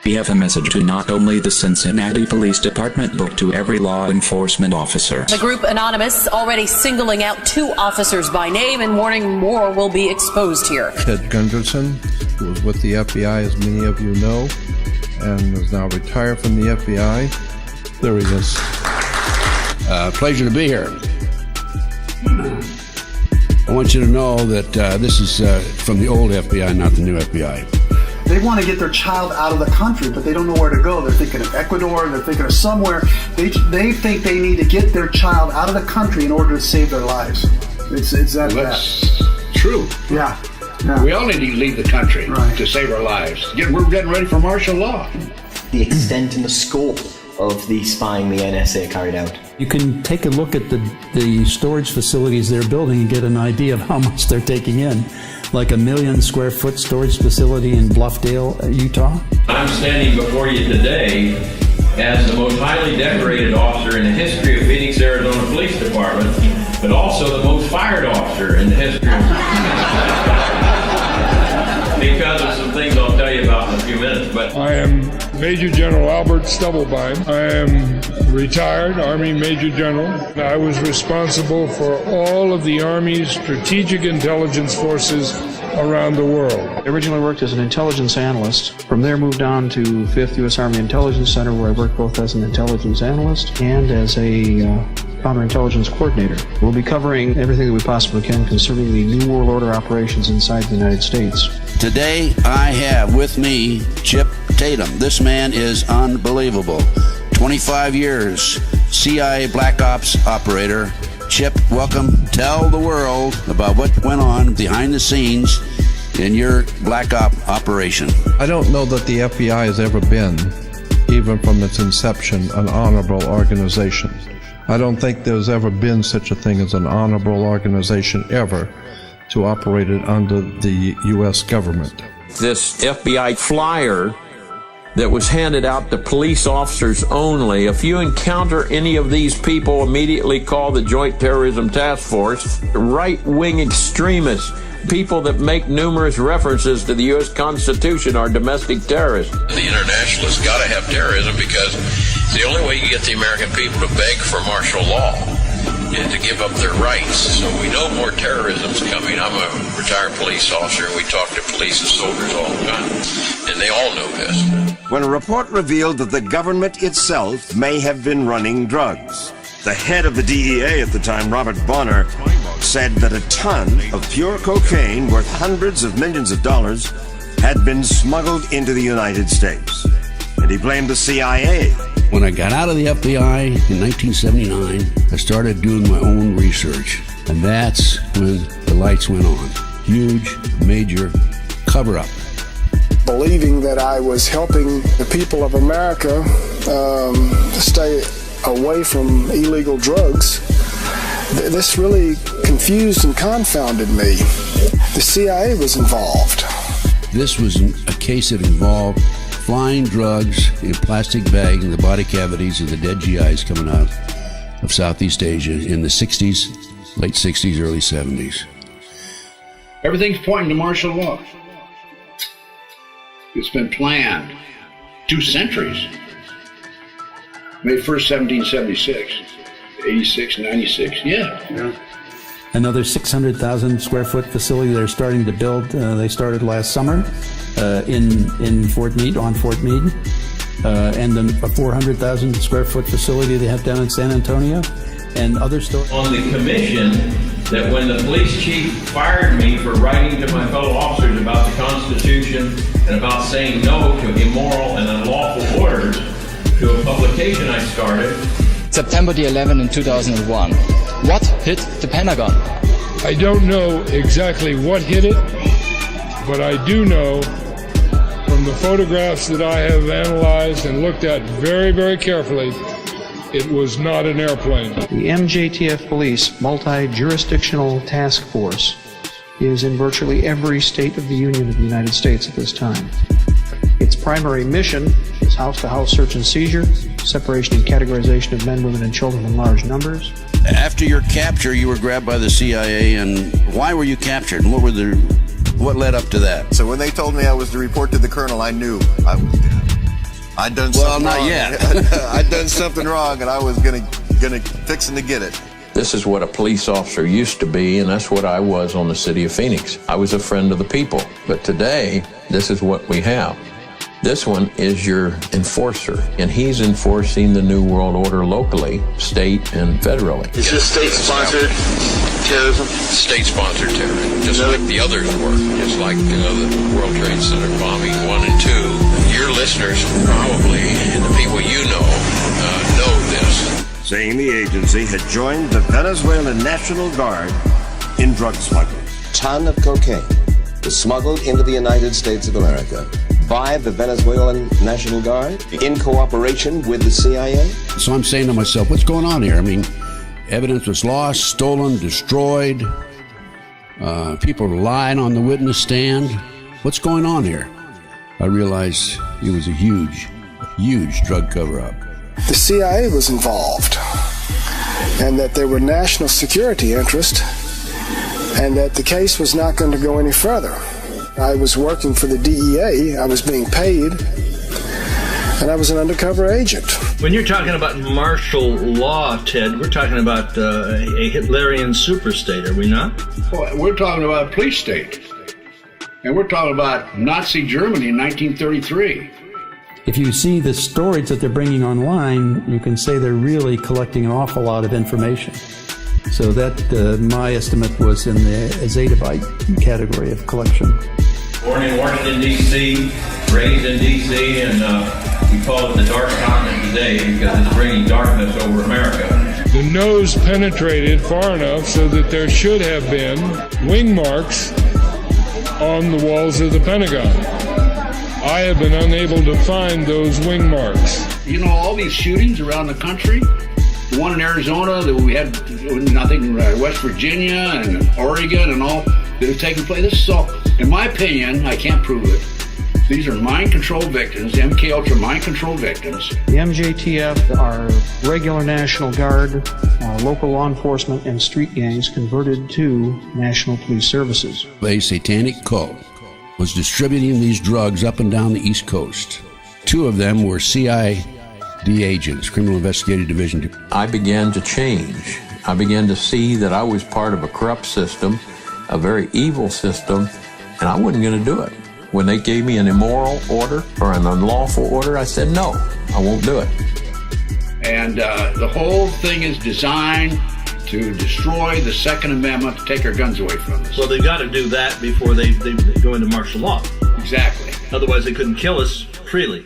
We have a message to not only the Cincinnati Police Department but to every law enforcement officer. The group Anonymous already singling out 2 officers by name and warning more will be exposed here. Ted Gunderson, who was with the FBI, as many of you know, and is now retired from the FBI. There he is. Pleasure to be here. I want you to know that this is from the old FBI, not the new FBI. They want to get their child out of the country, but they don't know where to go. They're thinking of Ecuador, they're thinking of somewhere. They think they need to get their child out of the country in order to save their lives. It's that bad. That's true. Yeah. We all need to leave the country to save our lives. We're getting ready for martial law. The extent and the scope of the spying the NSA carried out. You can take a look at the storage facilities they're building and get an idea of how much they're taking in. Like a 1 million square foot storage facility in Bluffdale, Utah. I'm standing before you today as the most highly decorated officer in the history of Phoenix, Arizona Police Department, but also the most fired officer in the history of because of some things I'll tell you about in a few minutes. But I am Major General Albert Stubblebine. I am retired Army Major General. I was responsible for all of the Army's strategic intelligence forces around the world. I originally worked as an intelligence analyst. From there moved on to 5th U.S. Army Intelligence Center, where I worked both as an intelligence analyst and as a counterintelligence coordinator. We'll be covering everything that we possibly can concerning the New World Order operations inside the United States. Today, I have with me Chip Tatum. This man is unbelievable. 25 years, CIA Black Ops operator. Chip, welcome. Tell the world about what went on behind the scenes in your Black Op operation. I don't know that the FBI has ever been, even from its inception, an honorable organization. I don't think there's ever been such a thing as an honorable organization ever to operate it under the U.S. government. This FBI flyer that was handed out to police officers only. If you encounter any of these people, immediately call the Joint Terrorism Task Force. Right-wing extremists, people that make numerous references to the U.S. Constitution, are domestic terrorists. the internationalists got to have terrorism because the only way you get the American people to beg for martial law is to give up their rights. So we know more terrorism's coming. I'm a retired police officer, and we talk to police and soldiers all the time, and they all know this. When a report revealed that the government itself may have been running drugs, the head of the DEA at the time, Robert Bonner, said that a ton of pure cocaine worth hundreds of millions of dollars had been smuggled into the United States. And he blamed the CIA. When I got out of the FBI in 1979, I started doing my own research. And that's when the lights went on. Huge, major cover-up. Believing that I was helping the people of America to stay away from illegal drugs, this really confused and confounded me. The CIA was involved. This was a case that involved flying drugs in plastic bags in the body cavities of the dead GIs coming out of Southeast Asia in the 60s, late 60s, early 70s. Everything's pointing to martial law. It's been planned 2 centuries. May 1st, 1776, 86, 96, yeah. Another 600,000 square foot facility they're starting to build. They started last summer in Fort Meade, on Fort Meade. And then a 400,000 square foot facility they have down in San Antonio, and other stores. On the commission, that when the police chief fired me for writing to my fellow officers about the Constitution and about saying no to immoral and unlawful orders, to a publication I started. September the 11th in 2001. What hit the Pentagon? I don't know exactly what hit it, but I do know from the photographs that I have analyzed and looked at very, very carefully, it was not an airplane. The MJTF Police Multi-Jurisdictional Task Force is in virtually every state of the Union of the United States at this time. Its primary mission is house-to-house search and seizure, separation and categorization of men, women, and children in large numbers. After your capture, you were grabbed by the CIA, and why were you captured? And what led up to that? So when they told me I was to report to the colonel, I knew I was dead. I'd done Well, something not wrong. yet. I'd done something wrong, and I was fixing to get it. This is what a police officer used to be, and that's what I was on the city of Phoenix. I was a friend of the people. But today, this is what we have. This one is your enforcer, and he's enforcing the New World Order locally, state, and federally. Is this state-sponsored terrorism? State-sponsored terrorism, just like the others were, just like the World Trade Center bombing 1 and 2. Your listeners probably, and the people you know this. Saying the agency had joined the Venezuelan National Guard in drug smuggling. A ton of cocaine was smuggled into the United States of America by the Venezuelan National Guard in cooperation with the CIA. So I'm saying to myself, what's going on here? I mean, evidence was lost, stolen, destroyed. People were lying on the witness stand. What's going on here? I realized it was a huge drug cover-up. The CIA was involved, and that there were national security interests, and that the case was not going to go any further. I was working for the DEA, I was being paid, and I was an undercover agent. When you're talking about martial law, Ted, we're talking about a Hitlerian superstate, are we not? Well, we're talking about a police state. And we're talking about Nazi Germany in 1933. If you see the stories that they're bringing online, you can say they're really collecting an awful lot of information. So that, my estimate, was in the zettabyte category of collection. Born in Washington, D.C., raised in D.C., and we call it the dark continent today because it's bringing darkness over America. The nose penetrated far enough so that there should have been wing marks on the walls of the Pentagon. I have been unable to find those wing marks. You know, all these shootings around the country, the one in Arizona that we had, I think, West Virginia and Oregon and all that have taken place. This is all, in my opinion, I can't prove it. These are mind control victims, MK Ultra mind control victims. The MJTF are regular National Guard, local law enforcement, and street gangs converted to National Police Services. A satanic cult was distributing these drugs up and down the East Coast. 2 of them were CID agents, Criminal Investigative Division. I began to change. I began to see that I was part of a corrupt system, a very evil system, and I wasn't going to do it. When they gave me an immoral order or an unlawful order, I said, no, I won't do it. And the whole thing is designed to destroy the Second Amendment, to take our guns away from us. Well, they've got to do that before they go into martial law. Exactly. Otherwise, they couldn't kill us freely.